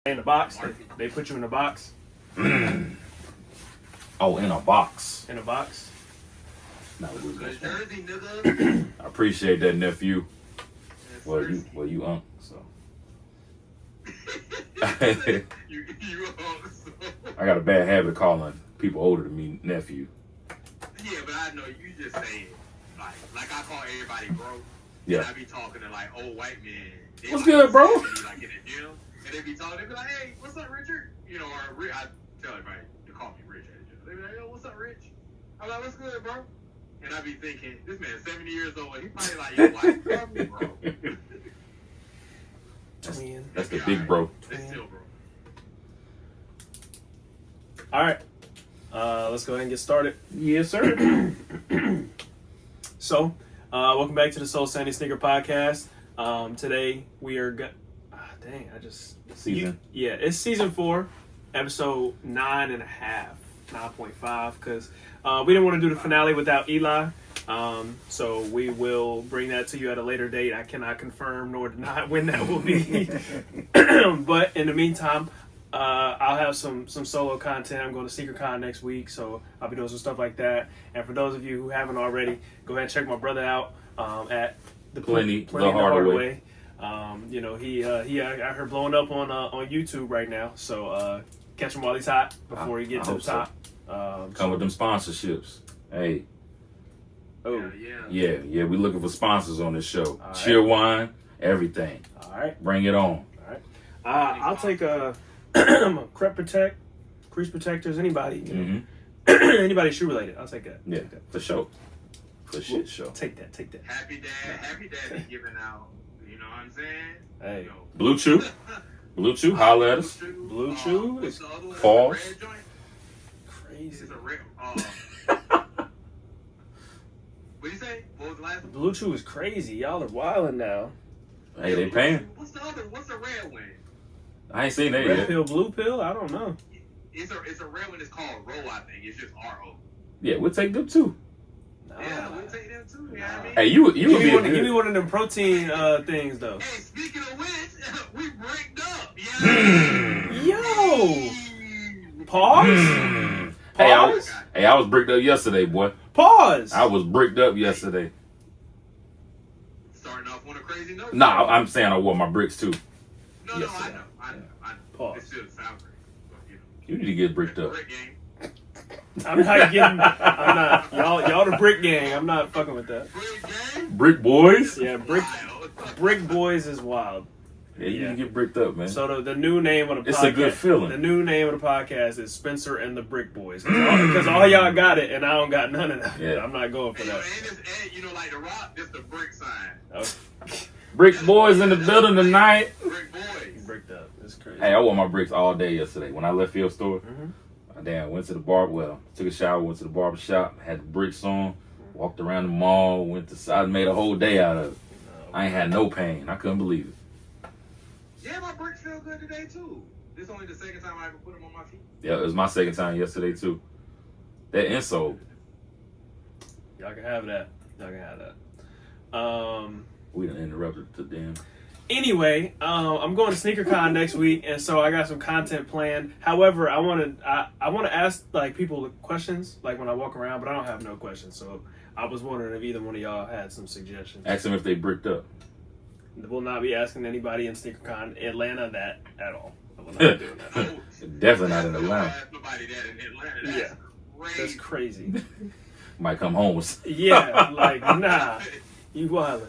In a box. They put you in a box. Oh, in a box. In a box. No, Jersey, nigga. I appreciate that, nephew. Yes, Well, sir. you unc, so. you I got a bad habit of calling people older than me nephew. Yeah, but I know you just say it. Like I call everybody bro. Yeah. And I be talking to like old white men. They What's like good, bro? 70, like in the gym. And they be talking, they be like, hey, what's up, Richard? You know, or I tell everybody to call me Rich at the gym. They be like, yo, what's up, Rich? I'm like, what's good, bro? And I be thinking, this man's 70 years old. He probably like, yo, why you call me, bro? That's the big bro. It's still, bro. All right. Let's go ahead and get started. Yes, sir. So, welcome back to the Sanity Sneaker Podcast. Today we are Season. it's season 4, episode 9.5, because we didn't want to do the finale without Eli. So we will bring that to you at a later date. I cannot confirm nor deny when that will be. But in the meantime, I'll have some solo content. I'm going to SneakerCon next week, so I'll be doing some stuff like that. And for those of you who haven't already, go ahead and check my brother out at the Plenty the Hard Way. Way. You know, he I heard blowing up on YouTube right now. So catch him while he's hot before he gets to the top. Come with them sponsorships. Hey. Oh Yeah. We looking for sponsors on this show. All Cheer right. wine, everything. All right. Bring it on. All right. I'll take a crepe protect, crease protectors, anybody. Mm-hmm. Anybody shoe related. I'll take that. Yeah, Take that. for sure. For shit show. Take that. Happy dad be giving out, you know what I'm saying? Hey. Yo. Blue Chew. Blue Chew, holla at us. Blue Chew what's is the other one? Pause. The red joint? crazy. It's a red. What you say? What was the last one? Blue Chew is crazy. Y'all are wilding now. Hey, they paying. What's the other? What's the red one? I ain't seen that Red yet. pill, blue pill. I don't know. It's a red one. It's called Ro, I think. It's just R-O. Yeah, we'll take them too. Nah. Yeah, we'll take them too. You know what I mean? Hey, you Give would me, be one, a give me good. one of them protein things though. Hey, speaking of which, we breaked up. Yo. Yeah. Pause. Hey, Pause. I was bricked up yesterday, boy. Pause. I was bricked up yesterday. Starting off on a crazy note. Nah, I'm saying I wore my bricks too. No, yesterday. I know. Pause. It still sounds great. But, you know. You need to get bricked up. Brick game. I'm not getting. I'm not. Y'all the brick gang. I'm not fucking with that. Brick game? Brick boys? Yeah, Wild. Brick Boys is wild. Yeah, you Yeah. can get bricked up, man. So the new name of the podcast. It's a good feeling. The new name of the podcast is Spencer and the Brick Boys. Because all y'all got it and I don't got none of that. Yeah. I'm not going for And, that. and you know, like the rock, it's the brick sign. Oh, Brick boys in the building tonight. Brick boys. bricked up. It's crazy. Hey, I wore my bricks all day yesterday. When I left Field Store, Mhm. I went to the took a shower, went to the barber shop, had the bricks on, walked around the mall, I made a whole day out of it. I ain't had no pain. I couldn't believe it. Yeah, my bricks feel good today too. This is only the second time I ever put them on my feet. Yeah, it was my second time yesterday too. That insole, Y'all can have that. we done interrupted the damn. Anyway, I'm going to SneakerCon next week, and so I got some content planned. However, I want to ask like people questions like when I walk around, but I don't have no questions. So I was wondering if either one of y'all had some suggestions. Ask them if they bricked up. Will not be asking anybody in SneakerCon Atlanta that at all. I will not be doing that. Definitely not in Don't Atlanta. ask nobody that in Atlanta. Yeah. That's That's crazy. crazy. Might come home with. Yeah, like nah, you wildin'.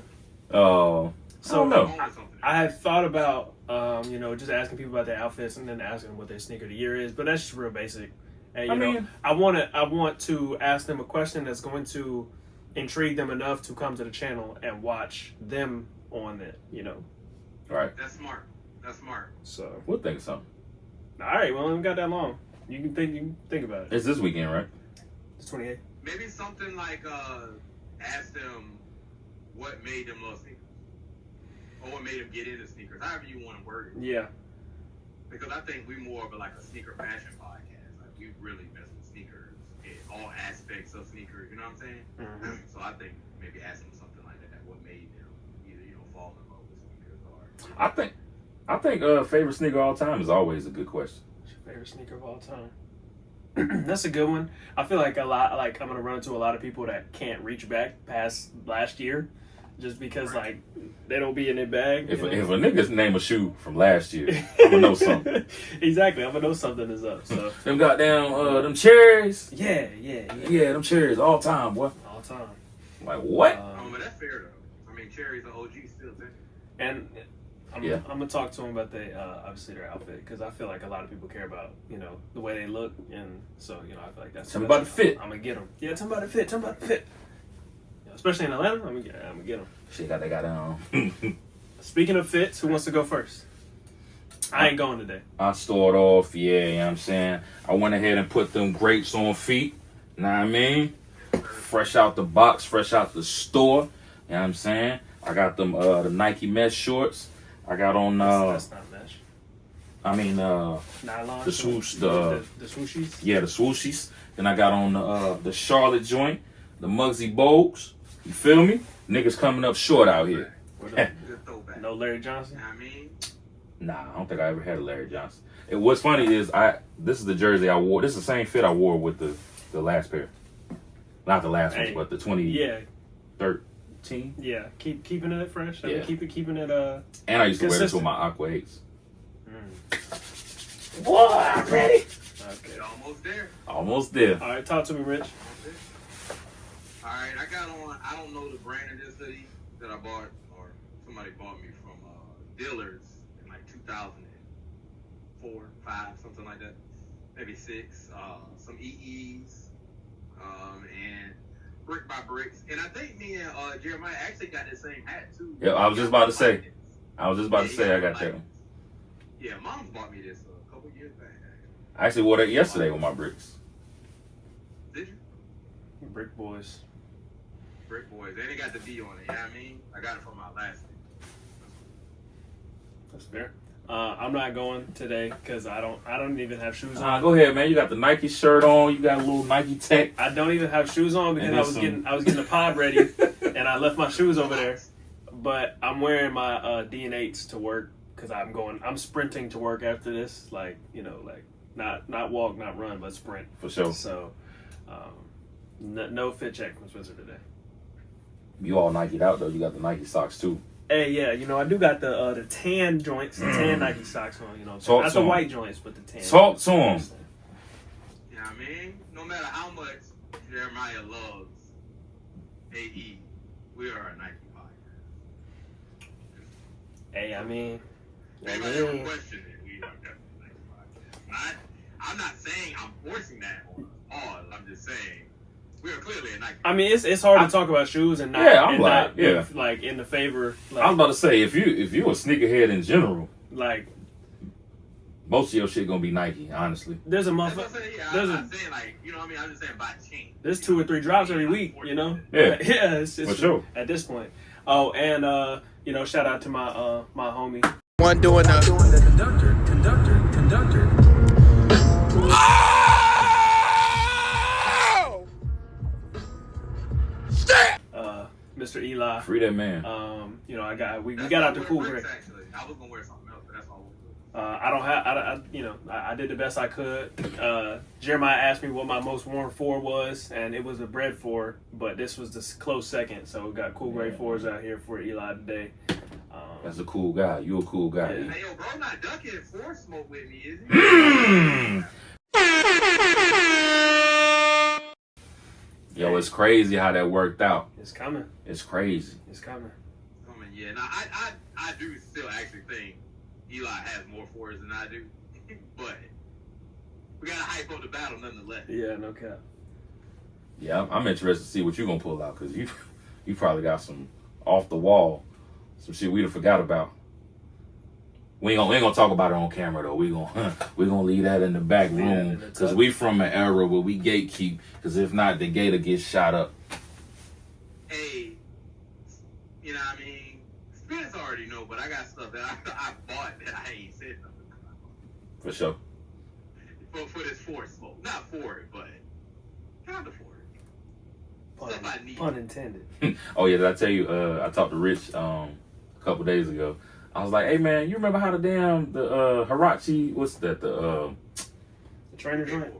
Oh, I don't know. I had thought about, just asking people about their outfits and then asking them what their sneaker of the year is, but that's just real basic. And I want to ask them a question that's going to intrigue them enough to come to the channel and watch them on it. Right. That's smart. So, We'll think of something. all right, well, we haven't got that long. You can think about it. It's this weekend, right? It's 28. Maybe something like ask them what made them love sneakers. Or what made them get into sneakers. However you want to word it. Yeah. Because I think we're more of a sneaker fashion podcast. Like we really mess with sneakers in all aspects of sneakers, you know what I'm saying? Mm-hmm. So I think maybe ask them something like that. What made them either, fall in love with sneakers or I think I think favorite sneaker of all time is always a good question. What's your favorite sneaker of all time? That's a good one. I feel like I'm gonna run into a lot of people that can't reach back past last year, just because like they don't be in their bag. If a nigga's name a shoe from last year, I'm gonna know something. Exactly, I'm gonna know something is up. So them goddamn them cherries. yeah, Them cherries all time, boy. all time. Like what? But that's fair though. I mean, Cherry's an OG still too. And I'm Yeah. gonna talk to them about obviously their outfit, because I feel like a lot of people care about the way they look, and so I feel like that's Tell me about the fit. I'm gonna get them. Yeah, tell me about the fit. Tell me about the fit. Especially in Atlanta, I'm gonna get them. Shit got that goddamn. Speaking of fits, who wants to go first? I ain't going today. I start off, yeah, you know what I'm saying? I went ahead and put them grapes on feet, know what I mean? Fresh out the box, fresh out the store, you know what I'm saying? I got them the Nike mesh shorts. I got on That's not mesh. I mean Nylon. the swoosh the swooshies. yeah, the swooshies. Then I got on the Charlotte joint, the Muggsy Bogues. You feel me? Niggas coming up short out here. Good throwback. No Larry Johnson. I mean, Nah, I don't think I ever had a Larry Johnson. What's funny is this is the jersey I wore. This is the same fit I wore with the last pair. Not the last one, but the 2013. Yeah. Keeping it fresh. Yeah. Keeping it And I used to wear this consistent. with my Aqua 8s. Boy, I'm ready. Okay. you're almost there. Almost there. All right, talk to me, Rich. All right, I got on. I don't know the brand of this hoodie that I bought, or somebody bought me from dealers in like 2004, 5, something like that, maybe 6. Some EEs, and brick by bricks. And I think me and Jeremiah actually got the same hat too. Yeah, I was just about to say. I Yeah, got that one. Yeah, Mom's bought me this a couple years back. I actually wore that yesterday with my bricks. Did you? Brick Boys. Brick Boys. And it got the D on it. You know what I mean? I got it from my last name. That's fair. I'm not going today because I don't even have shoes on. Go ahead, man. You got the Nike shirt on. You got a little Nike tech. I don't even have shoes on because And I was getting the pod ready and I left my shoes over there. But I'm wearing my D&8s to work because I'm sprinting to work after this. Like not walk, not run, but sprint. For sure. So no fit check from Spencer today. You all Nike'd out though. You got the Nike socks too. Hey, yeah, I do got the tan joints, the tan Nike socks on. Talk Not to the 'em. white joints, but the tan. Talk to 'em. You know what I mean? No matter how much Jeremiah loves AE, we are a Nike podcast. Hey, I mean, Anybody ever question it, we are definitely a Nike podcast. I'm not saying I'm forcing that on us all. I'm just saying we are clearly a Nike. I mean, it's hard to talk about shoes and not, Yeah, I'm and like, not yeah. be, like in the favor. Like, I was about to say if you a sneakerhead in general, like most of your shit gonna be Nike. Honestly. there's a That's what I'm motherfucker. saying. Yeah, There's I'm a not saying like, you know what I mean? I'm just saying by chain. there's 2 or 3 drops every week. Yeah. Yeah, it's For sure. at this point. Oh, and shout out to my my homie. One doing the conductor. Mr. Eli. Free that man. We That's got why out the I wear cool bricks, grade. actually. I was gonna wear something else, but that's all. I don't have. I did the best I could. Jeremiah asked me what my most worn 4 was, and it was a bread 4, but this was the close second. So we got cool grade 4s out here for Eli today. That's a cool guy. You a cool guy. Yeah. Hey, yo, bro, not ducking for smoke with me, is he? Yo, it's crazy how that worked out. It's coming. It's crazy. It's coming. I mean, yeah. Now, I do still actually think Eli has more fours than I do, but we gotta hype up the battle nonetheless. Yeah, no cap. Yeah, I'm interested to see what you gonna pull out because you probably got some off the wall, some shit we done forgot about. We ain't gonna talk about it on camera though. We gonna leave that in the back Leave that room in the because tuck. we from an era where we gatekeep. Because if not, the gator gets shot up. Hey, you know what I mean? Spence already know, but I got stuff that I bought that I ain't said nothing about. For sure. For this four smoke. Not for it, but kind of for it. Stuff I need. Pun intended. Oh yeah, did I tell you? I talked to Rich a couple days ago. I was like, hey man, you remember how the Hirachi, what's that, The trainer joint.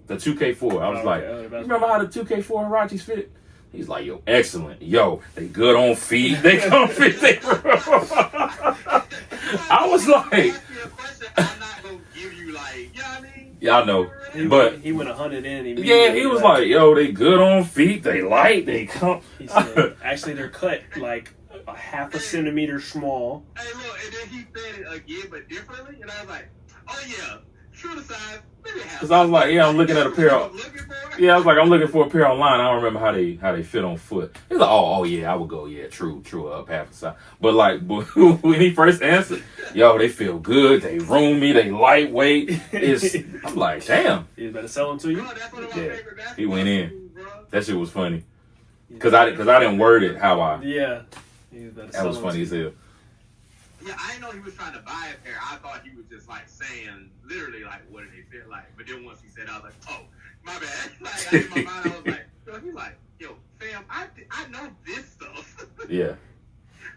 the 2K4? I was Oh, like, okay. you remember how the 2K4 Hirachis fit? He's like, yo, excellent. Yo, they good on feet. They come fit. I was like, ask you a question, I'm not gonna give you like, you know what I mean? yeah, I know. He But he went 100 in. yeah, he was like, yo, they good on feet. They light. They come. He said, actually, they're cut like a half a centimeter small. Hey, look, and then he said it again, but differently, and I was like, oh yeah, true to size, maybe half. Because I was like, yeah, I'm looking at a pair of. Looking for? Yeah, I was like, I'm looking for a pair online. I don't remember how they fit on foot. He's like, oh yeah, I would go, yeah, true, up half a size. But like, when he first answered, yo, they feel good, they roomy, they lightweight. I'm like, damn. You better sell them to you. Bro, that's one of my Yeah, favorite basketball he went in. shoes, bro. That shit was funny. Cause I didn't word it how I. Yeah. You better That sell was them funny to as you. hell. Yeah, I didn't know he was trying to buy a pair. I thought he was just like saying, literally, like, what do they fit like? But then once he said, I was like, oh, my bad. Like, in my mind, I was like, yo, he's like, yo, fam, I know this stuff. Yeah.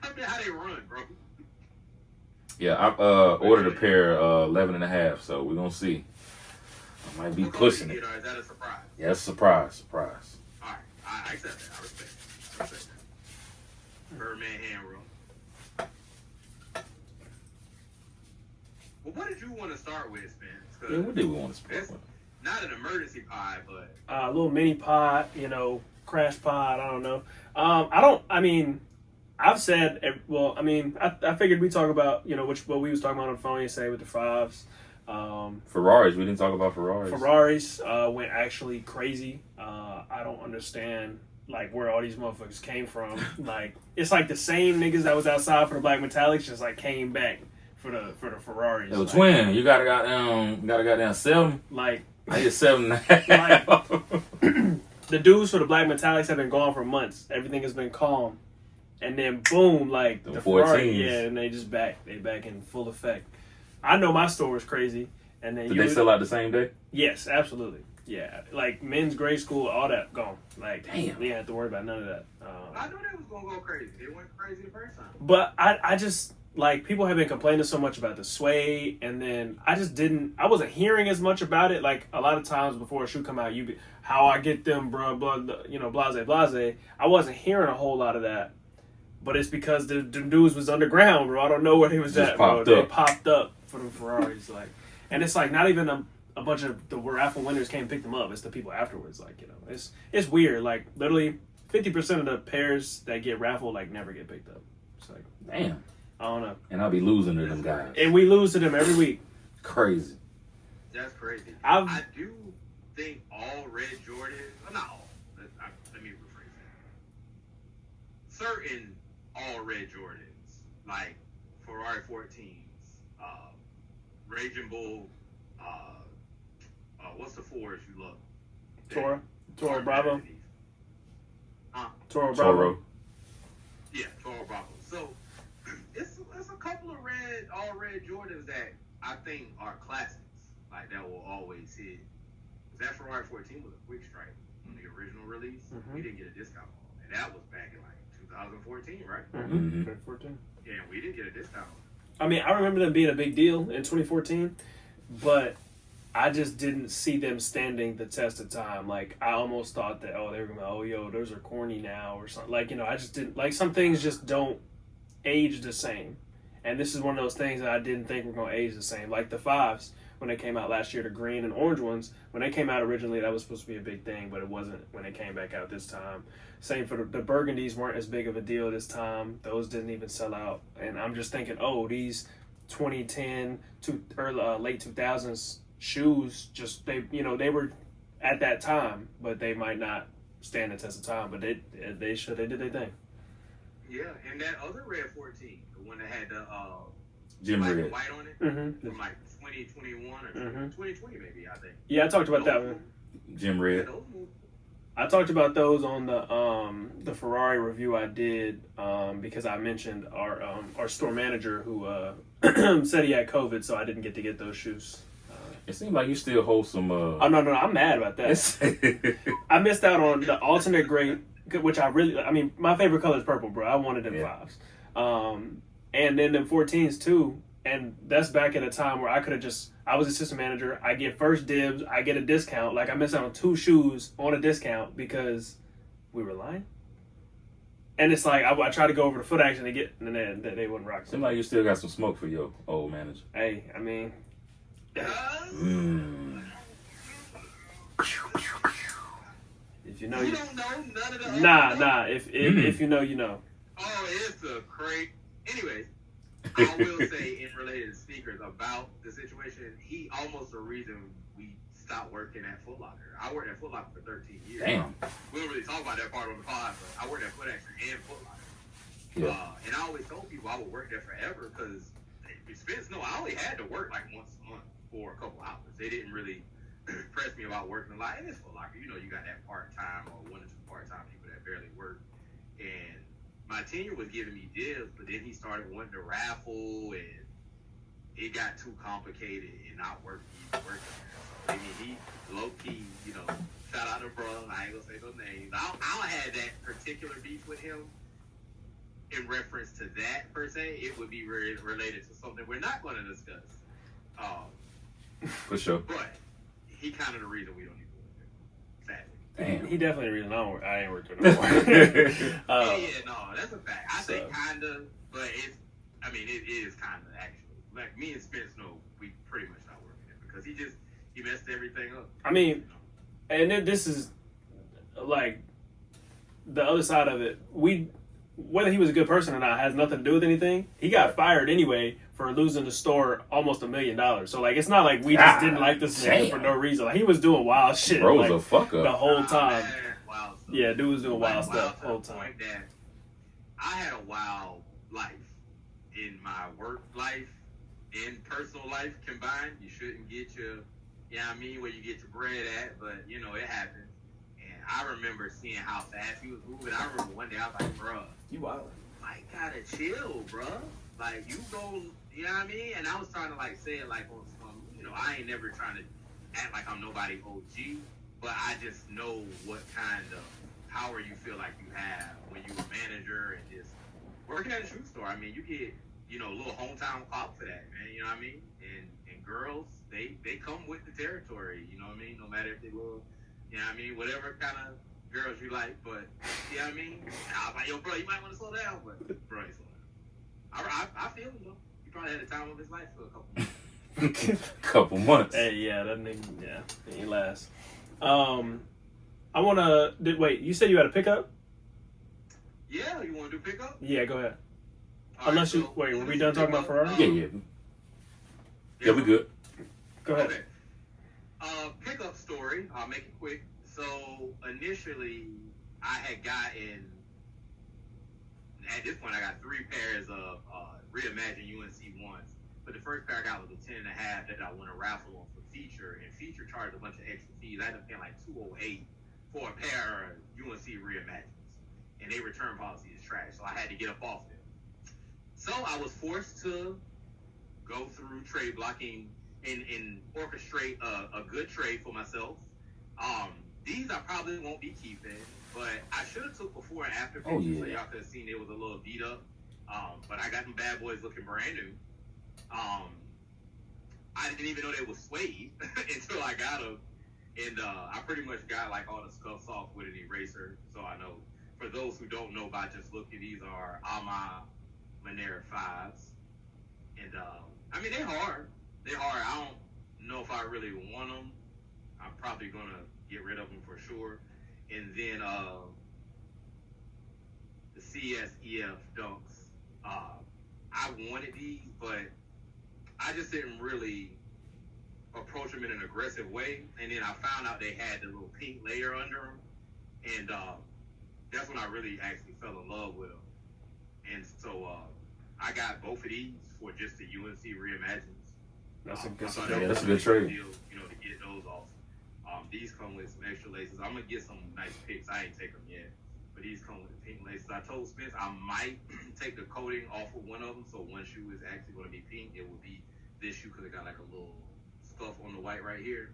I mean, how they run, bro. Yeah, I ordered a pair 11 and a half, so we're gonna see. I might be What color pushing you it. get, or is that a surprise? Yeah, it's a surprise. All right, I accept that. I respect that. Birdman hand roll. Well, what did you want to start with, Spence? 'Cause Yeah, what did we want to it's spend? not an emergency pod, but A little mini pod, crash pod. I don't know. I've said, I figured we talk about, what we was talking about on the phone yesterday with the fives. Ferraris. We didn't talk about Ferraris. Ferraris went actually crazy. I don't understand like where all these motherfuckers came from. Like it's like the same niggas that was outside for the black metallics just like came back for the Ferraris. Yo, like, twin, you gotta sell them. Like I get 7.5. the dudes for the black metallics have been gone for months. Everything has been calm. And then boom, like The the Ferrari, 14s. yeah, and they back in full effect. I know my store was crazy, and then Did they sell out the same day? Yes, absolutely, yeah. Like men's grade school, all that gone. Like Damn. you didn't have to worry about none of that. I knew they was gonna go crazy. They went crazy the first time. But I just like people have been complaining so much about the suede, and then I wasn't hearing as much about it. Like a lot of times before a shoe come out, how I get them, blah, blase. I wasn't hearing a whole lot of that. But it's because the dudes was underground, bro. I don't know where he was Just at, bro. popped They up. popped up for the Ferraris, like, and it's like not even a bunch of the raffle winners came and pick them up. It's the people afterwards, like it's weird. Like literally 50% of the pairs that get raffled like never get picked up. It's like Damn. I don't know, And I'll be losing to them guys. and we lose to them every week. Crazy. That's crazy. I've- I do think all red Jordans, well, not all. Let me rephrase that. Certain all red Jordans, like Ferrari 14s, Raging Bull, what's the fours you love? Toro Bravo, Toro Bravo. Toro. Yeah, Toro Bravo. So it's a couple of all red Jordans that I think are classics, like that will always hit. That Ferrari 14 was a quick strike on the original release. Mhm. We didn't get a discount on it, and that was back in like 2014, right? Mm-hmm. Mhm. 2014. Yeah, we didn't get a discount on it. I mean, I remember them being a big deal in 2014, but I just didn't see them standing the test of time. Like, I almost thought that, they were going to, those are corny now or something. Like, I just didn't, like, some things just don't age the same. And this is one of those things that I didn't think were going to age the same. Like the fives, when they came out last year, the green and orange ones, when they came out originally, that was supposed to be a big thing, but it wasn't when they came back out this time. Same for the burgundies weren't as big of a deal this time. Those didn't even sell out. And I'm just thinking, these 2010 to late 2000s shoes, just they were at that time, but they might not stand the test of time. But they did their thing. Yeah, and that other red 14, the one that had the Jim black Red. and white on it, Mm-hmm. from like 2021 or Mhm. 2020 maybe, I think. Yeah, I talked about that one. Jim Yeah, Red. those moves. I talked about those on the Ferrari review I did because I mentioned our store manager who said he had COVID, so I didn't get to get those shoes. It seems like you still hold some. No, I'm mad about that. I missed out on the alternate gray, which my favorite color is purple, bro. I wanted them Yeah. fives. And then them 14s too. And that's back at a time where I could have just, I was assistant manager. I get first dibs. I get a discount. Like I missed out on 2 shoes on a discount because we were lying. And it's like, I try to go over the foot action to get, and then they wouldn't rock. Seems like you still got some smoke for your old manager. Hey, I mean. If you know, You don't know none of the Nah. If you know, you know. Oh, it's a great. Anyways, I will say in related to sneakers about the situation, he almost the reason we stopped working at Foot Locker. I worked at Foot Locker for 13 years. Damn. We don't really talk about that part on the pod, but I worked at Foot Action and Foot Locker. Yeah. And I always told people I would work there forever because Spence, no, I only had to work like once a month for a couple hours. They didn't really press me about working a lot. And it's Foot Locker. You know, you got that part-time or 1 or 2 part-time people that barely work. And my tenure was giving me dibs, but then he started wanting to raffle, and it got too complicated and not working there. So, I mean, he low-key, you know, shout out to bro. I ain't gonna say no names. I don't have that particular beef with him in reference to that per se. It would be related to something we're not going to discuss. For sure. But he kind of the reason we don't even work there. Sadly. Damn. He definitely the reason I ain't worked there no more. No, that's a fact. I say kind of, but it is kind of actually. Like me and Spence know we pretty much not working there because he messed everything up. I mean, and then this is like the other side of it. Whether he was a good person or not has nothing to do with anything. He got fired anyway for losing the store almost $1 million. So like, it's not like we just didn't like this nigga for no reason. Like he was doing wild shit. Bro's like, a fuck up the whole time. Man, wild stuff. Yeah, dude was doing wild to stuff the whole the time. point that I had a wild life in my work life and personal life combined. You shouldn't get your, where you get your bread at, but you know, it happens. And I remember seeing how fast he was moving. I remember one day I was like, bruh, You wild. I gotta chill, bruh. Like, you go, you know what I mean? And I was trying to, like, say it, like, on some, you know, I ain't never trying to act like I'm nobody OG, but I just know what kind of power you feel like you have when you're a manager and just working at a shoe store. I mean, you get, you know, a little hometown clout for that, man, you know what I mean? And girls, they come with the territory, you know what I mean? No matter if they little, you know what I mean? Whatever kind of girls you like, but, you know what I mean? And I was like, yo, bro, you might want to slow down, but, bro, he's slow down. I feel him, though. He probably had the time of his life for a couple months. Couple months. Hey, yeah, that nigga, he ain't last. I want to, wait, you said you had a pickup? Yeah, you want to do pickup? Yeah, go ahead. All Unless right, you, so wait, were let's we do done talking about pickup. Ferrari? Yeah, we good. Go ahead. Okay. Pickup story. I'll make it quick. So initially, I had gotten. At this point, I got 3 pairs of Reimagine UNC ones. But the first pair I got was a 10.5 that I won a raffle on for Feature, and Feature charged a bunch of extra fees. I ended up paying like $208 for a pair of UNC Reimagines, and their return policy is trash. So I had to get up off them. So I was forced to go through trade blocking and orchestrate a good trade for myself. These I probably won't be keeping, but I should have took before and after pictures so y'all could have seen it was a little beat up. But I got them bad boys looking brand new. I didn't even know they was suede until I got them. And I pretty much got like all the scuffs off with an eraser. So I know, for those who don't know by just looking, these are Ama Manera 5s. And I mean, they're hard. They're hard. I don't know if I really want them. I'm probably going to get rid of them for sure. And then the CSEF Dunks. I wanted these, but I just didn't really approach them in an aggressive way. And then I found out they had the little pink layer under them. And that's when I really actually fell in love with them. And so I got both of these for just the UNC Reimagines. That's a good That's a good trade. Deal, you know, to get those off. These come with some extra laces. I'm gonna get some nice picks. I ain't take them yet, but these come with the pink laces. I told Spence I might take the coating off of one of them, so one shoe is actually gonna be pink. It will be this shoe because it got like a little stuff on the white right here.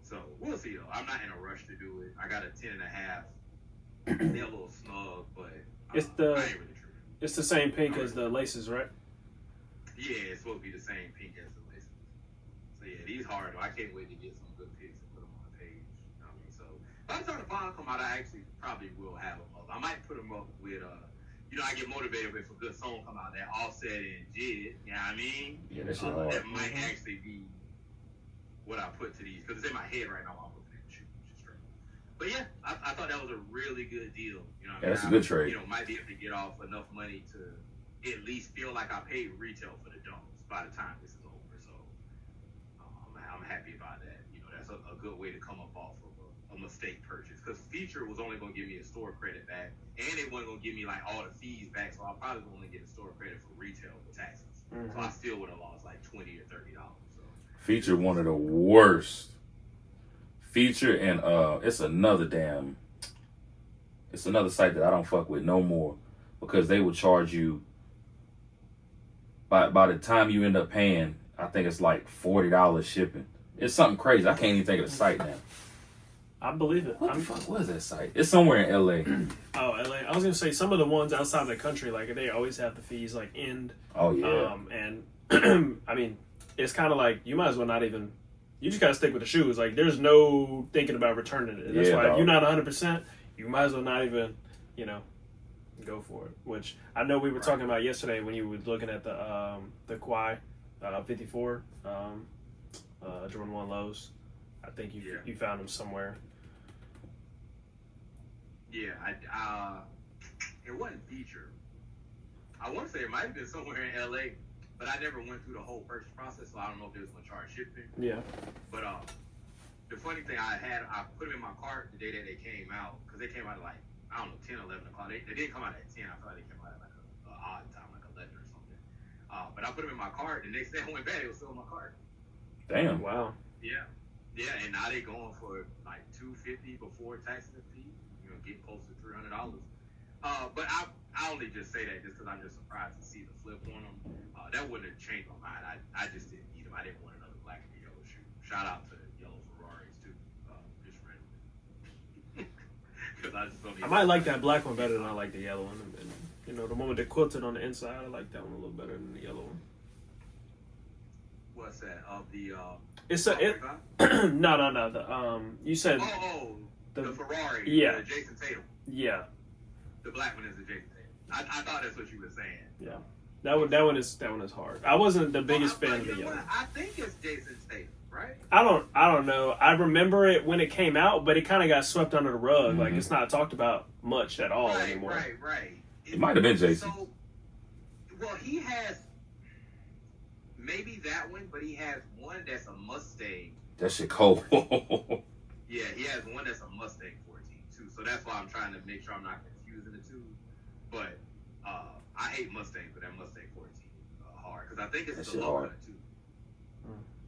So we'll see though. I'm not in a rush to do it. I got a 10.5. They're a little snug, but It's I ain't really tripping. It's the same pink as the laces, right? Yeah, it's supposed to be the same pink as the list. So yeah, these hard though. I can't wait to get some good picks and put them on the page. You know what I mean? So by the time the final come out, I actually probably will have them up. I might put them up with I get motivated if a good song come out that Offset and Jid. You know what I mean? Yeah, that shit hard. That might actually be what I put to these because it's in my head right now while I'm looking at the shoe, which is straight. But yeah, I thought that was a really good deal. You know what I mean? That's a good trade. Might be able to get off enough money to at least feel like I paid retail for the Jones by the time this is over. So I'm happy about that. That's a good way to come up off of a mistake purchase because Feature was only going to give me a store credit back and they weren't going to give me like all the fees back, so I'll probably only get a store credit for retail with taxes. So I still would have lost like $20 or $30. So Feature one of the worst. Feature and it's another site that I don't fuck with no more because they will charge you by the time you end up paying, I think it's like $40 shipping. It's something crazy. I can't even think of the site now. I believe it. What the fuck was that site? It's somewhere in LA. Oh, LA. I was gonna say some of the ones outside the country, like they always have the fees like end. Oh yeah. And I mean, it's kind of like you might as well not even. You just gotta stick with the shoes. Like there's no thinking about returning it. That's why if you're not 100%, you might as well not even, go for it. Which I know we were talking about yesterday when you were looking at the Kawhi 54 Jordan 1 lows. I think you found them somewhere. Yeah, it wasn't Feature. I want to say it might have been somewhere in LA, but I never went through the whole purchase process, so I don't know if they was going to charge shipping. Yeah. But the funny thing I put them in my cart the day that they came out, because they came out at like, I don't know, 10, 11 o'clock. They didn't come out at 10. I thought they came out at like an odd time, like 11 or something. But I put them in my cart. The next day I went back, it was still in my cart. Damn. Wow. Yeah. Yeah, and now they going for like $250 before taxes and fees. Getting close to $300. But I only just say that just because I'm just surprised to see the flip on them. That wouldn't have changed my mind. I just didn't need them. I didn't want another black and yellow shoe. Shout out to yellow Ferraris too. Just randomly. Because I just don't need. I might like that black one better than I like the yellow one. And, the one with the quilted on the inside, I like that one a little better than the yellow one. What's that? The no. You said the Ferrari. Yeah. The Jason Tatum. Yeah. The black one is the Jason Tatum. I thought that's what you were saying. Yeah. That one is hard. I wasn't the biggest fan of the yellow. I think it's Jason Tatum, right? I don't know. I remember it when it came out, but it kind of got swept under the rug. Like it's not talked about much at all anymore. Right. It might have been Jason. So, well, he has maybe that one, but he has one that's a Mustang. That shit cold. Yeah, he has one that's a Mustang 14 too. So that's why I'm trying to make sure I'm not confusing the two. But I hate Mustangs, but that Mustang 14 hard because I think it's the low cut too.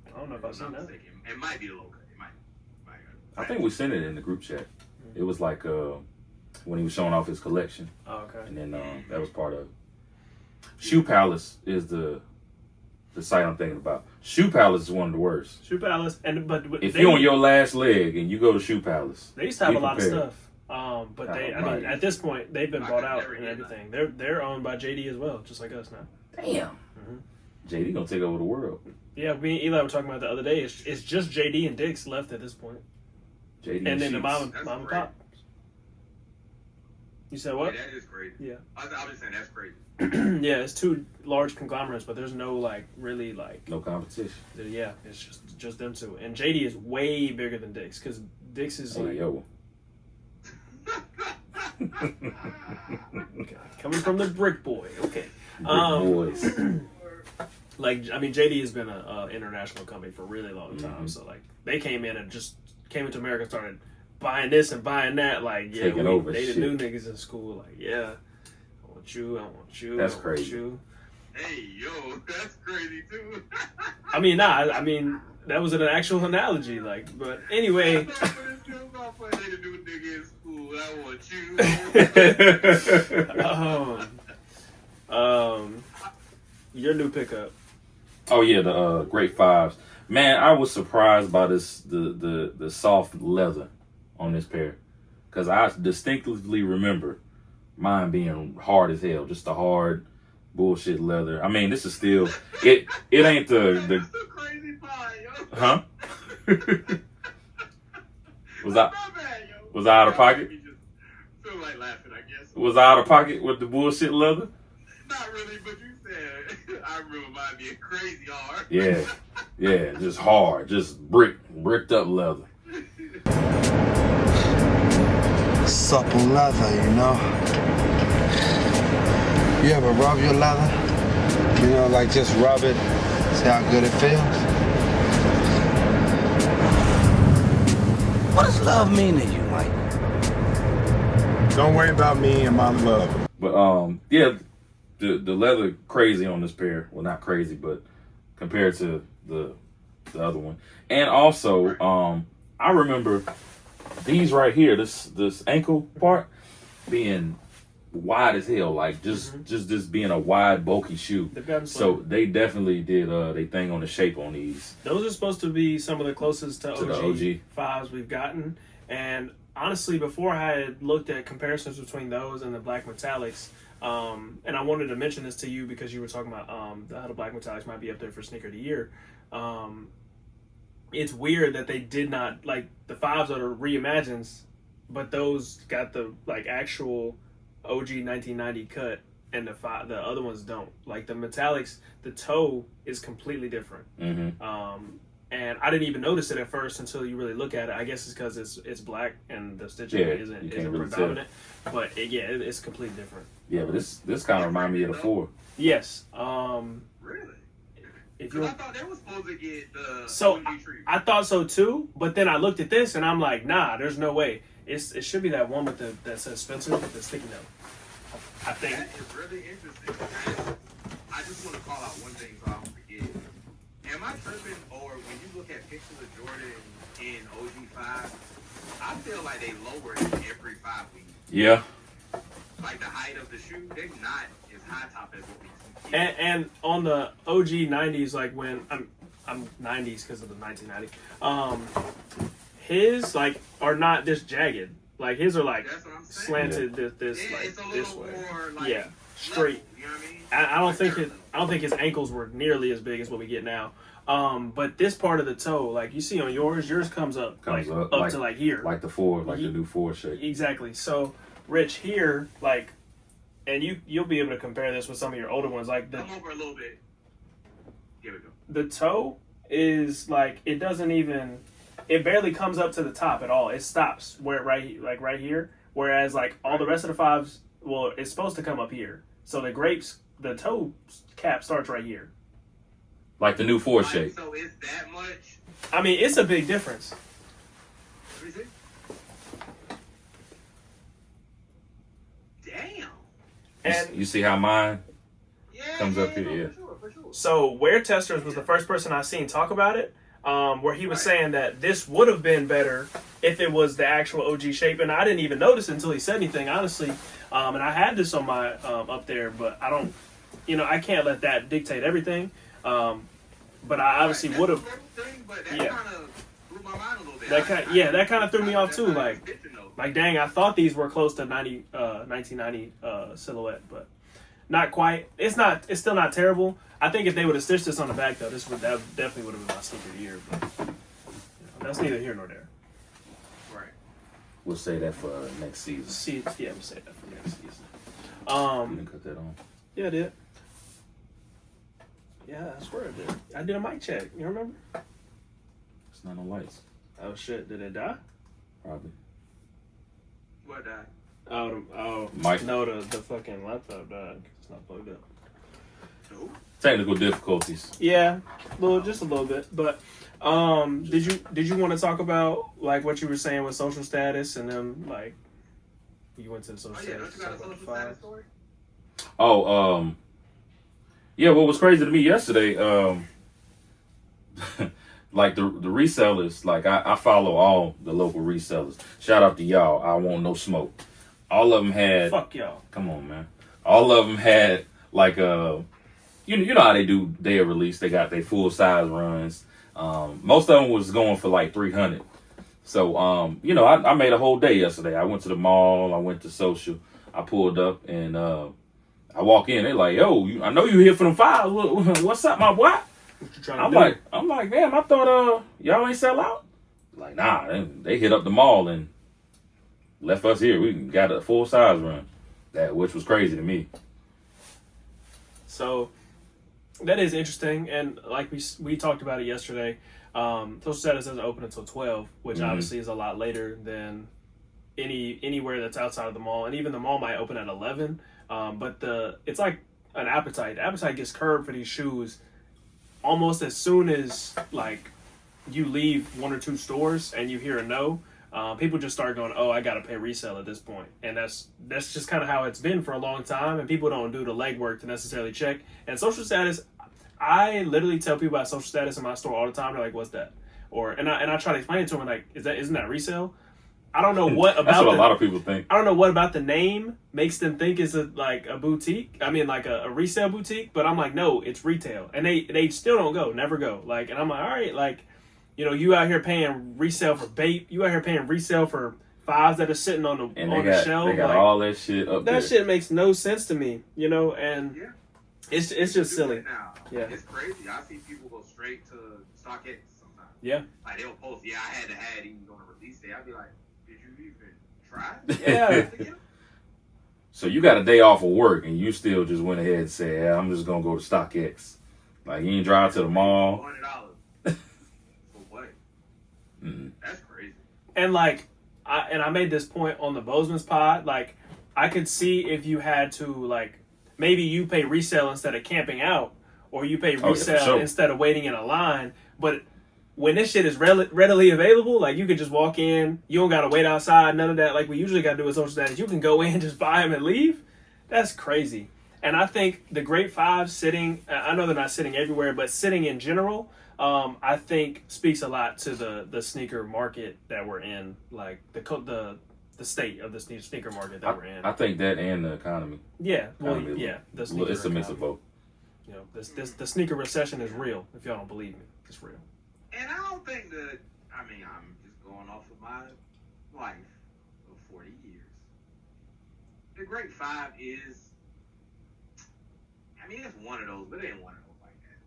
I don't know if I've seen that. It might be the low cut. It might. I think we sent it in the group chat. It was like when he was showing off his collection. Oh, okay. And then that was part of it. Shoe Palace is the site I'm thinking about. Shoe Palace is one of the worst. Shoe Palace, but if you're on your last leg and you go to Shoe Palace, they used to have a lot of stuff. But at this point, they've been bought out and everything. They're owned by JD as well, just like us now. Damn. JD gonna take over the world. Yeah, me and Eli were talking about it the other day. It's just JD and Dix left at this point. JD and then Sheets. the mom and pop. You said what? Yeah, that is crazy. Yeah. I was just saying that's crazy. Yeah, it's two large conglomerates, but there's no no competition. Yeah, it's just them two. And JD is way bigger than Dix because Dix is yo. Coming from the Brick Boy. Okay. Boys. JD has been an international company for a really long time. So they came in and just came into America and started buying this and buying that. Taking over they shit. the new niggas in school. I want you. That's crazy. Hey, yo, that's crazy too. That was an actual analogy. But anyway. Your new pickup. Oh yeah, the Great Fives. Man, I was surprised by the soft leather on this pair, because I distinctly remember mine being hard as hell, just a hard bullshit leather. I mean, this is still it. It ain't the That's a crazy pie, yo. huh? was I Not bad, yo. was I out of pocket? Me just feel like laughing, I guess. Was I out of pocket with the bullshit leather? Not really, but you said I remember mine being crazy hard. Yeah, just hard, just bricked up leather. Supple leather, you know. You ever rub your leather? You know, like just rub it, see how good it feels? What does love mean to you, Mike? Don't worry about me and my love. But yeah, the leather crazy on this pair. Well, not crazy, but compared to the other one. And also, I remember these right here, this ankle part being wide as hell, like just this being a wide, bulky shoe. So they definitely did they thing on the shape on these. Those are supposed to be some of the closest to the OG fives we've gotten. And honestly, before I had looked at comparisons between those and the black metallics, and I wanted to mention this to you because you were talking about how the black metallics might be up there for sneaker of the year. It's weird that they did not, like, the fives are the reimagines, but those got the like actual OG 1990 cut, and the other ones don't. Like the metallics, the toe is completely different. And I didn't even notice it at first until you really look at it. I guess it's because it's black and the stitching isn't really predominant. But it's completely different. Yeah, but this kind of remind me of the 4. Yes. Really? If Because I thought they were supposed to get the So OG treatment. I thought so too, but then I looked at this and I'm like, nah, there's no way. It should be that one with that says Spencer with the sticky note. I think. That is really interesting. I just want to call out one thing so I don't forget. Am I tripping, or when you look at pictures of Jordan in OG5, I feel like they lowered it every 5 weeks. Yeah. Like the height of the shoe, they're not as high top as what we see. And on the OG 90s, like when I'm 90s because of the 1990, his like are not this jagged. Like his are like That's what I'm saying. slanted this Yeah, like it's a this little way. more like Yeah, straight. level, you know what I mean? I don't think his ankles were nearly as big as what we get now. But this part of the toe, like you see on yours comes up Comes like, up, up like- to like here. Like the 4, like the new 4 shape. Exactly. So Rich here, like, and you'll be able to compare this with some of your older ones. Like Come over a little bit. Here we go. the toe is like it barely comes up to the top at all. It stops right here. Whereas like all the rest of the fives, well, it's supposed to come up here. So the toe cap starts right here. Like the new 4 shape. So it's that much. I mean, it's a big difference. Let me see. Damn. And You see how mine Yeah. comes up here, no, yeah. For sure. so Wear Testers was the first person I seen talk about it, where he was saying that this would have been better if it was the actual OG shape, and I didn't even notice it until he said anything, honestly. And I had this on my up there, but I don't, I can't let that dictate everything. But I obviously Right, would have. that's a little thing, but that Yeah. kind of blew my mind a little bit. That kind of threw me off too. that's Like, good to know. like dang, I thought these were close to 1990 silhouette, but not quite. It's not. It's still not terrible. I think if they would have stitched this on the back though, that definitely would have been my sneaker of the year. But that's neither here nor there. Right. We'll say that for next season. We'll say that for next season. You didn't cut that on. Yeah, I did. Yeah, I swear I did. I did a mic check. You remember? It's not no lights. Oh shit! Did it die? Probably. What that? Oh, Mic. no, the fucking laptop died. It's not plugged up. Who? Technical difficulties. Yeah, just a little bit. But did you want to talk about like what you were saying with social status and then like you went to the social Oh yeah, don't status? you got a talk about social the status five? story? Oh, yeah, what was crazy to me yesterday, like the resellers, like I follow all the local resellers. Shout out to y'all. I want no smoke. All of them had. Fuck y'all. Come on, man. All of them had like you know how they do their release. They got their full size runs. Most of them was going for like 300. So I made a whole day yesterday. I went to the mall. I went to social. I pulled up and I walk in, they like, yo, I know you here for them files. What's up, my boy? What you trying to do? I'm like, damn, I thought y'all ain't sell out. Like, nah, they hit up the mall and left us here. We got a full size run, which was crazy to me. So that is interesting, and like we talked about it yesterday. Social status doesn't open until 12, which obviously is a lot later than anywhere that's outside of the mall, and even the mall might open at 11. But it's like an appetite. The appetite gets curbed for these shoes almost as soon as like you leave one or two stores and you hear a no. People just start going, oh, I gotta pay resale at this point, and that's just kind of how it's been for a long time. And people don't do the legwork to necessarily check. And social status, I literally tell people about social status in my store all the time. They're like, "What's that?" And I try to explain it to them like, isn't that resale? I don't know what about that's what a lot of people think. I don't know what about the name makes them think it's a boutique. I mean, like a resale boutique. But I'm like, no, it's retail, and they still don't go, never go. Like, and I'm like, all right, like, you know, you out here paying resale for bait. You out here paying resale for fives that are sitting on the shelf. They got like, all that shit up there. That shit makes no sense to me, you know, and it's just silly. Now. Yeah. It's crazy. I see people go straight to StockX sometimes. Yeah. Like, they'll post, I had to have these on a release day. I'd be like, did you even try? Yeah. So you got a day off of work and you still just went ahead and said, I'm just going to go to StockX. Like, you ain't drive to the mall. $100 for what? Mm-hmm. That's crazy. And like, I made this point on the Bozeman's pod. Like, I could see if you had to, like, maybe you pay resale instead of camping out, or you pay resale instead of waiting in a line. But when this shit is readily available, like, you could just walk in, you don't gotta wait outside, none of that. Like we usually gotta do with social status, you can go in, just buy them and leave. That's crazy. And I think the Great Five sitting, I know they're not sitting everywhere, but sitting in general, I think speaks a lot to the sneaker market that we're in, like the state of the sneaker market that we're in. I think that and the economy. Yeah, well, Economy, yeah, the sneaker it's a mix of economy. both. You know, the sneaker recession is real. If y'all don't believe me, it's real. And I don't think that, I mean, I'm just going off of my life of 40 years. The Great Five is, I mean, it's one of those, but it ain't one of those like that.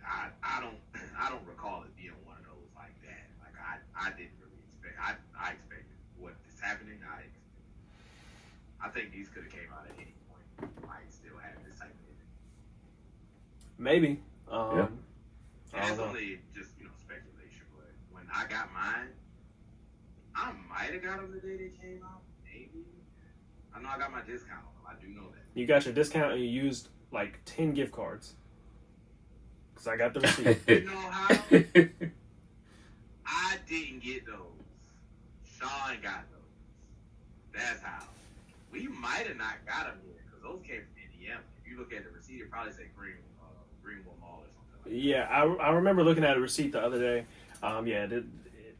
I don't recall it being one of those like that. Like, I didn't really expect, I expected what is happening. I think these could have came out at any point. Might still have this type of image. Maybe. Yeah. I And it's don't know. only just, speculation, but when I got mine, I might have got them the day they came out. Maybe. I know I got my discount on them. I do know that. You got your discount and you used like 10 gift cards. Because I got the receipt. You know how? I didn't get those. Sean got those. That's how. We might have not got them here because those came from Indiana. If you look at the receipt, it probably say Greenville Mall or something like that. Yeah, I remember looking at a receipt the other day.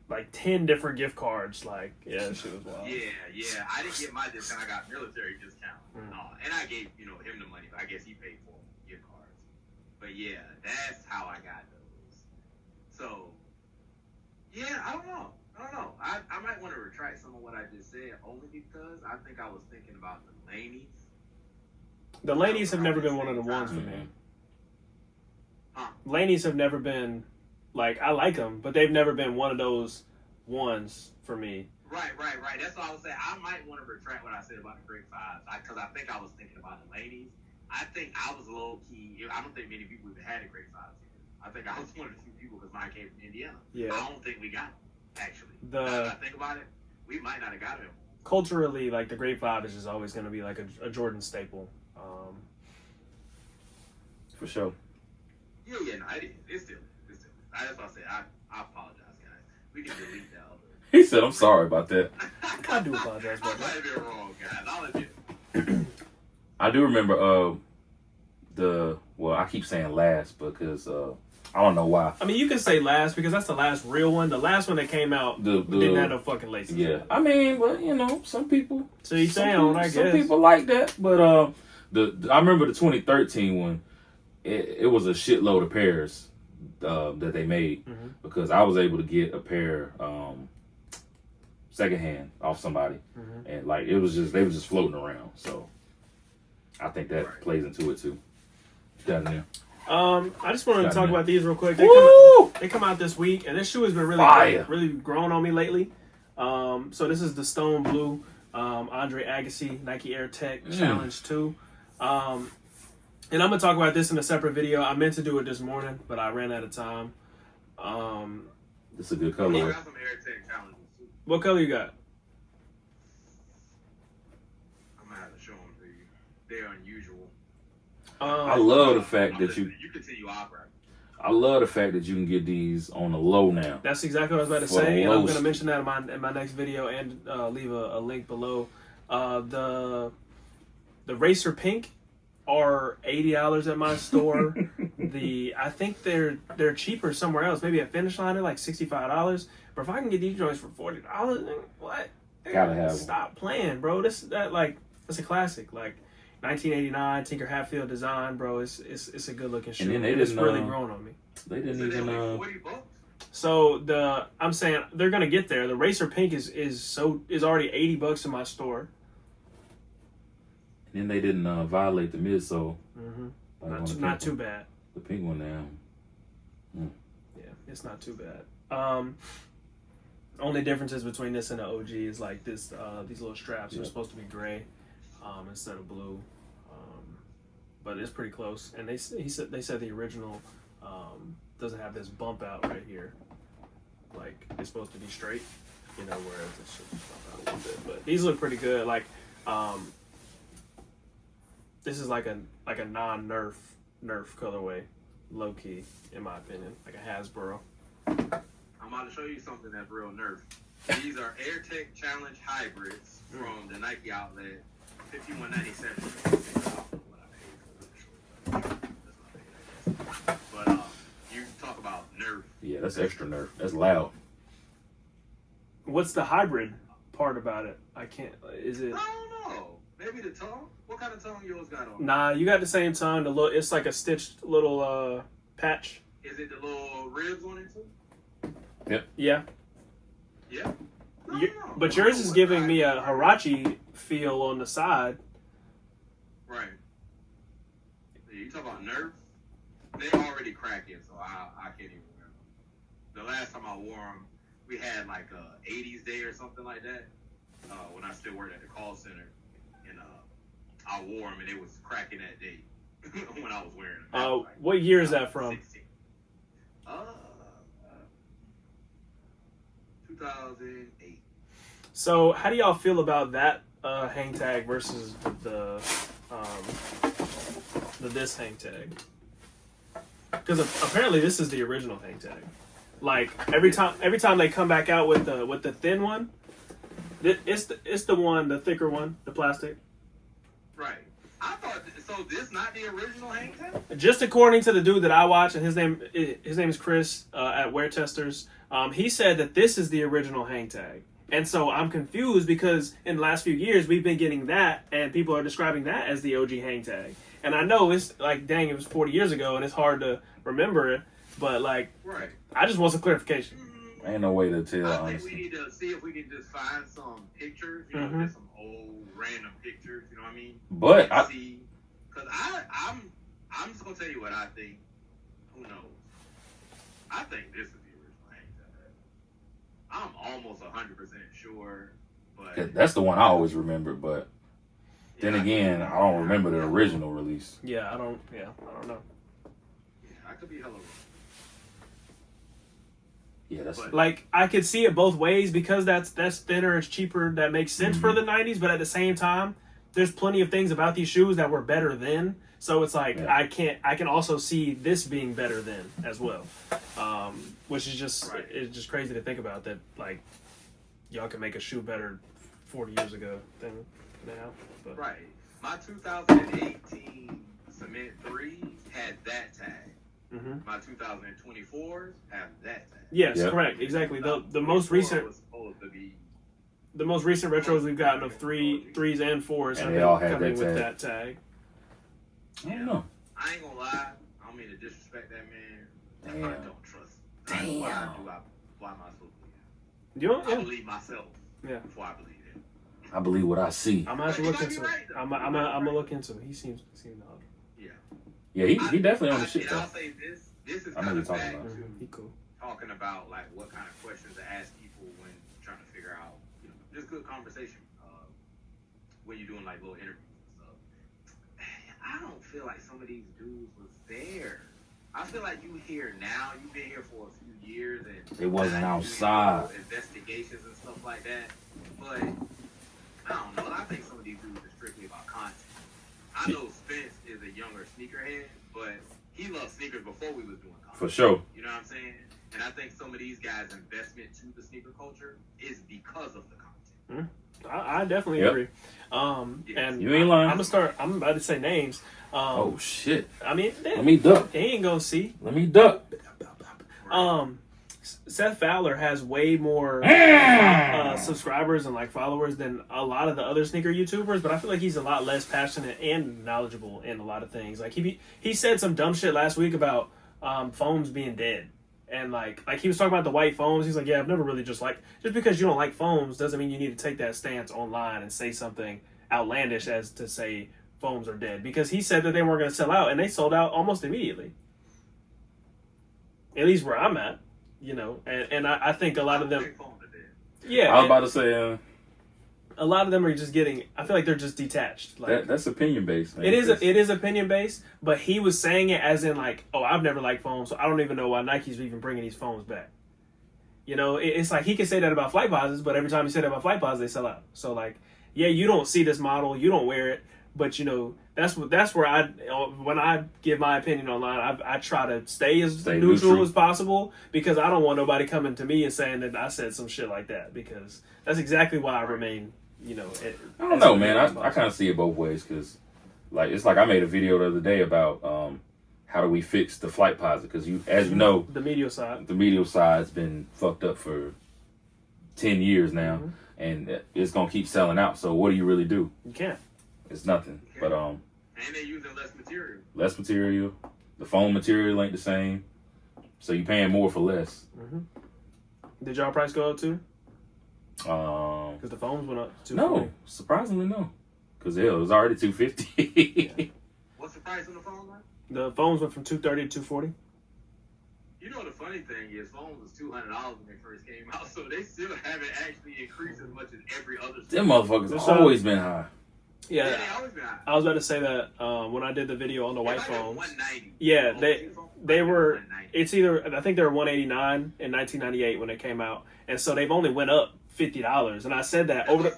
Like 10 different gift cards. Like, yeah, that shit was wild. Yeah. I didn't get my discount. I got military discount. And I gave, him the money, but I guess he paid for gift cards. But yeah, that's how I got those. So, yeah, I don't know. I might want to retract some of what I just said, only because I think I was thinking about the Laneys. The Laneys have never been one of the ones for me. Huh? Laneys have never been, like, I like them, but they've never been one of those ones for me. Right. That's what I was saying. I might want to retract what I said about the Great Fives, because I think I was thinking about the Laneys. I think I was low-key, I don't think many people even had the Great Fives here. I think I was one of the few people because mine came from Indiana. Yeah. I don't think we got them, actually. Now that I think about it, we might not have got them. Culturally, like, the Great Five is just always going to be like a Jordan staple. For sure. Yeah, no, it is. It's still. That's what I said. I apologize, guys. We can delete that. He said, I'm sorry about that. I do apologize I about might that. have been wrong, guys. I'll admit. I do remember I keep saying last because I don't know why. I mean, you can say last because that's the last real one. The last one that came out didn't have no fucking laces. Yeah. I mean, but some people. So you saying, I guess. Some people like that, but I remember the 2013 one. It was a shitload of pairs that they made because I was able to get a pair secondhand off somebody, and like they were just floating around. So I think that plays into it too. Doesn't it? I just wanted to talk about these real quick. They come out this week, and this shoe has been really growing on me lately. So this is the Stone Blue Andre Agassi Nike Air Tech Challenge 2. And I'm gonna talk about this in a separate video. I meant to do it this morning, but I ran out of time. This is a good color. I got some Air Tech challenges too. What color you got? I'm gonna have to show them to you. They're unusual. I love the fact that you continue operating. I love the fact that you can get these on the low now. That's exactly what I was about to For say. the And I'm low going to mention that in my next video and leave a link below. The Racer Pink are $80 at my store. I think they're cheaper somewhere else. Maybe at Finish Line they're like $65. But if I can get these joints for $40, then what? Gotta have them. Stop playing, bro. That's a classic. Like 1989 Tinker Hatfield design, bro. It's a good looking shoe. And then they it's didn't, really grown on me. They didn't even. $40. So I'm saying they're gonna get there. The Racer Pink is already $80 in my store. And then they didn't violate the midsole. Not too bad. The pink one now. Yeah, it's not too bad. Only differences between this and the OG is like this. These little straps are supposed to be gray instead of blue, but it's pretty close. And they said the original doesn't have this bump out right here. Like it's supposed to be straight, whereas it should bump out a little bit. But these look pretty good. Like this is like a non-Nerf colorway, low key in my opinion, like a Hasbro. I'm about to show you something that's real Nerf. These are Air Tech Challenge hybrids from the Nike outlet, $51.97. But you talk about Nerf. Yeah, that's extra Nerf. That's loud. What's the hybrid part about it? I can't. Is it? I don't know. Maybe the tongue. What kind of tongue yours got on? Nah, you got the same tongue. It's like a stitched little patch. Is it the little ribs on it too? Yep. Yeah. Yeah. But yours is giving me a Hirachi feel on the side. Right. You talk about Nerf. They already cracking, so I can't even remember. The last time I wore them, we had like a 80s day or something like that. When I still worked at the call center, and I wore them, and it was cracking that day when I was wearing them. What year is that from? 16. 2008. So, how do y'all feel about that hang tag versus the this hang tag? Because apparently this is the original hang tag. Like every time they come back out with the thin one, it's the thicker one, the plastic. Right. I thought so. This not the original hang tag? Just according to the dude that I watch, and his name is Chris at Wear Testers. He said that this is the original hang tag, and so I'm confused because in the last few years we've been getting that, and people are describing that as the OG hang tag. And I know it's like, dang, it was 40 years ago, and it's hard to remember it. But like, right. I just want some clarification. Ain't no way to tell. I honestly. think we need to see if we can just find some pictures, just some old random pictures. You know what I mean? But see, because I'm just gonna tell you what I think. Who knows? I think this is the original hang tag. I'm almost 100% sure, but that's the one I always remember. But then again, I don't remember the original release. Yeah, I don't know. Yeah, I could be hella wrong. Yeah, that's like I could see it both ways because that's thinner, it's cheaper, that makes sense for the 90s. But at the same time, there's plenty of things about these shoes that were better then. So it's like I can also see this being better then as well, which is just it's just crazy to think about that. Like y'all can make a shoe better 40 years ago than now. But. Right. My 2018 Cement 3 had that tag. My 2024s have that tag. Yes, correct, exactly. The most recent was supposed to be the most recent retros we've gotten of threes and fours have been coming with that tag. I don't know. I ain't gonna lie. I don't mean to disrespect that man. I don't trust. Damn. Why am I supposed to believe him? I believe myself before I believe him. I believe what I see. I'm gonna have to But you look might be into it. right, though. I'm gonna look into it. He seems odd. Yeah. Yeah, he definitely on the shit And though. I'll say this is I know kind you're of talking back about. to He cool. talking about like what kind of questions to ask people when trying to figure out, just good conversation when you're doing like little interviews and stuff. I don't feel like some of these dudes was there. I feel like you here now. You've been here for a few years and They wasn't now you outside. do investigations and stuff like that. But I don't know. I think some of these dudes are strictly about content. I know Spence is a younger sneakerhead, but he loved sneakers before we was doing content. For sure. You know what I'm saying? And I think some of these guys' investment to the sneaker culture is because of the content. I definitely Yep. agree. And You ain't lying. I'm about to say names. Oh shit. I mean, Let me duck. they ain't gonna see. Let me duck. Seth Fowler has way more subscribers and like followers than a lot of the other sneaker YouTubers, but I feel like he's a lot less passionate and knowledgeable in a lot of things. Like he said some dumb shit last week about foams being dead. And like he was talking about the white foams. He's like, yeah, I've never really just because you don't like foams doesn't mean you need to take that stance online and say something outlandish as to say foams are dead. Because he said that they weren't going to sell out, and they sold out almost immediately. At least where I'm at, And I think a lot of them, yeah, I was about to say a lot of them are just getting. I feel like they're just detached. Like that's opinion based. Man. it is opinion based, but he was saying it as in like, oh, I've never liked foams, so I don't even know why Nike's even bringing these foams back. It's like he can say that about flight posits, but every time he said that about flight posits, they sell out. So like, yeah, you don't see this model, you don't wear it, but that's where when I give my opinion online, I try to stay as neutral as possible, because I don't want nobody coming to me and saying that I said some shit like that, because that's exactly why I remain. I don't know, man. I kind of see it both ways, because it's like I made a video the other day about how do we fix the flight posit, because as you know, the medial side's been fucked up for 10 years now, and it's gonna keep selling out. So what do you really do? You can't. It's nothing. But and they're using less material. Less material. The foam material ain't the same, so you're paying more for less. Did y'all price go up too? Because the foams went up $240. No, surprisingly no. Because it was already $250. What's the price on the phone, man? The foams went from $230 to $240. The funny thing is, phones was $200 when they first came out, so they still haven't actually increased as much as every other. Them motherfuckers always been high. Yeah, they always been high. I was about to say that when I did the video on the white phones. 190. Yeah, they were. 190. It's either, I think they were $189 in 1998 when they came out, and so they've only went up $50. And I said that over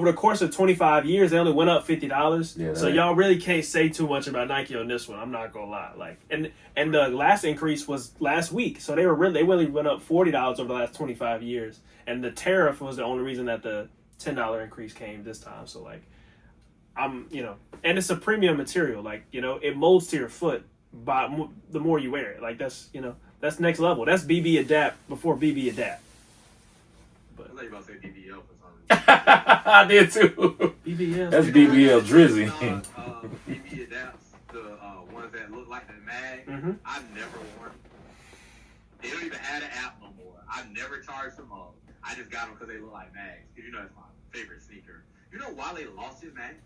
the course of 25 years, they only went up $50. Yeah, so y'all really can't say too much about Nike on this one. I'm not gonna lie. And the last increase was last week, so they really went up $40 over the last 25 years. And the tariff was the only reason that the $10 increase came this time. So and it's a premium material. It molds to your foot by the more you wear it. That's next level. That's BB Adapt before BB Adapt. I thought you were about to say BBL for some reason. I did too. BBL. That's BBL Drizzy. BB Adapts, the ones that look like the mag. I've never worn them. They don't even have an app no more. I've never charged them up. I just got them because they look like mags. Because that's my favorite sneaker. You know why they lost his mags?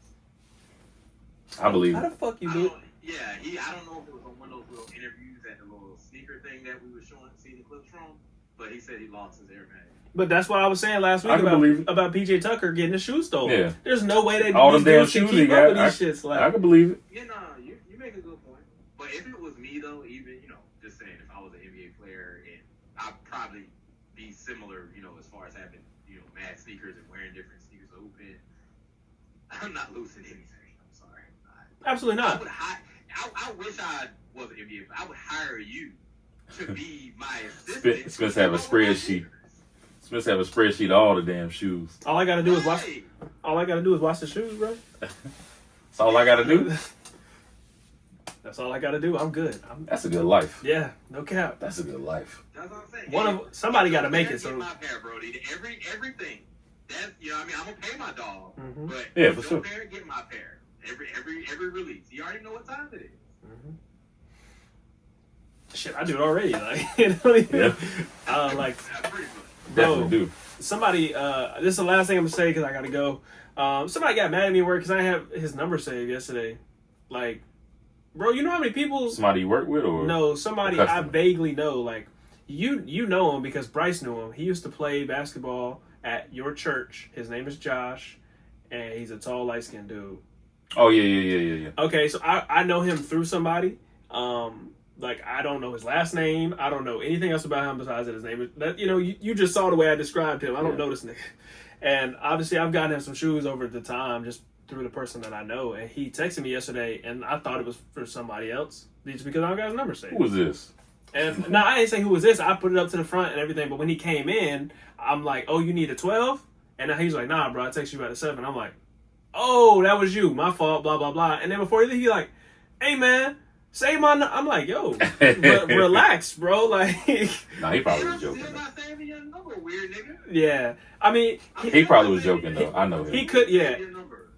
I believe How the it. fuck you do? Yeah, I don't know if it was on one of those little interviews at the little sneaker thing that we were seeing the clips from, but he said he lost his Air Mag. But that's what I was saying last week I can believe it. about PJ Tucker getting his shoes stolen. Yeah. There's no way they All these them damn dudes can shoes he keep up got. with these shits. I can believe it. You make a good point. But if it was me though, even just saying, if I was an NBA player, and I'd probably be similar, as far as having mad sneakers and wearing different sneakers open. I'm not losing anything. I'm sorry. Absolutely not. I wish I was an NBA player. I would hire you to be my assistant. Spence have a spreadsheet. Spence have a spreadsheet of all the damn shoes. All I gotta do is watch. All I gotta do is watch the shoes, bro. That's all I gotta do. That's all I gotta do. I'm good. That's a good life. Yeah, no cap. That's a good life. That's what I'm saying. Somebody got to make it. Get So my pair, Brody. Everything. That's I'm gonna pay my dog, but Yeah, for sure. Pair, get my pair. Every release. You already know what time it is. Shit, I do it already. Yeah. Like, That's pretty good. bro, Definitely do. somebody. This is the last thing I'm gonna say because I gotta go. Somebody got mad at me at work because I have his number saved yesterday. Like, bro, you know how many people? Somebody you work with or No, somebody I vaguely know. Like, you know him because Bryce knew him. He used to play basketball at your church. His name is Josh, and he's a tall, light-skinned dude. Oh yeah. Okay, so I know him through somebody. Like, I don't know his last name. I don't know anything else about him besides that his name is... That, you just saw the way I described him. I don't know this nigga. And obviously, I've gotten him some shoes over the time just through the person that I know. And he texted me yesterday, and I thought it was for somebody else just because I don't got his number saved. Who was this? And no, I didn't say who was this. I put it up to the front and everything. But when he came in, I'm like, oh, you need a 12? And he's like, nah, bro, I text you at a 7. I'm like, oh, that was you. My fault, blah, blah, blah. And then before he like, hey, man. Save my I'm like, yo, relax, bro. Like, nah, he probably was joking. Still not saving your number, weird nigga. Yeah, I mean, he probably was joking though. I know him. He could, yeah.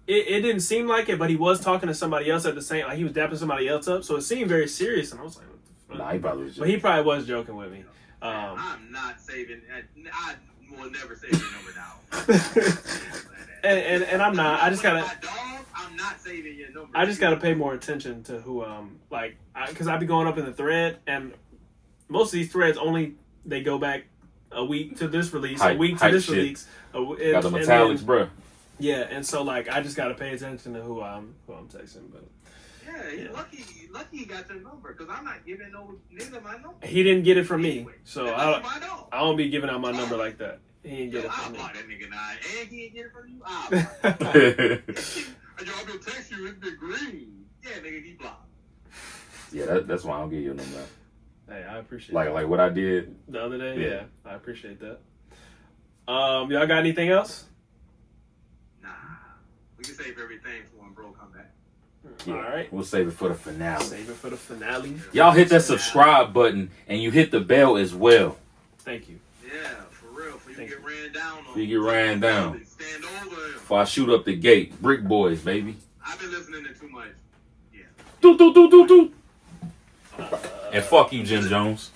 It didn't seem like it, but he was talking to somebody else at the same. Like he was dapping somebody else up, so it seemed very serious. And I was like, what the fuck? Nah, he probably was joking. But he probably was joking with me. I'm not saving. I will never save your number now. and I'm not. I just gotta. I'm not saving your number. I just gotta pay more attention to who because I be going up in the thread, and most of these threads they go back a week to this release, a week to this release. Got the metallics, bro. Yeah, and so like I just gotta pay attention to who I'm texting. But yeah, lucky he got your number because I'm not giving no nigga my number. He didn't get it from me, so I don't be giving out my number like that. He didn't get it from me. I'll that nigga now, and he didn't get it from you. I've been texting you. It's been green. Yeah, nigga, he blocked. Yeah, that's why I don't give you no number. Hey, I appreciate like what I did the other day. Yeah, I appreciate that. Y'all got anything else? Nah, we can save everything for when bro come back. Yeah, all right, we'll save it for the finale. Save it for the finale. Y'all hit that subscribe button and you hit the bell as well. Thank you. Yeah, for real. For you to get ran down on. You get ran down. Stand over him. Before I shoot up the gate, Brick Boys, baby. I've been listening to too much. Yeah. Do. And fuck you, Jim Jones.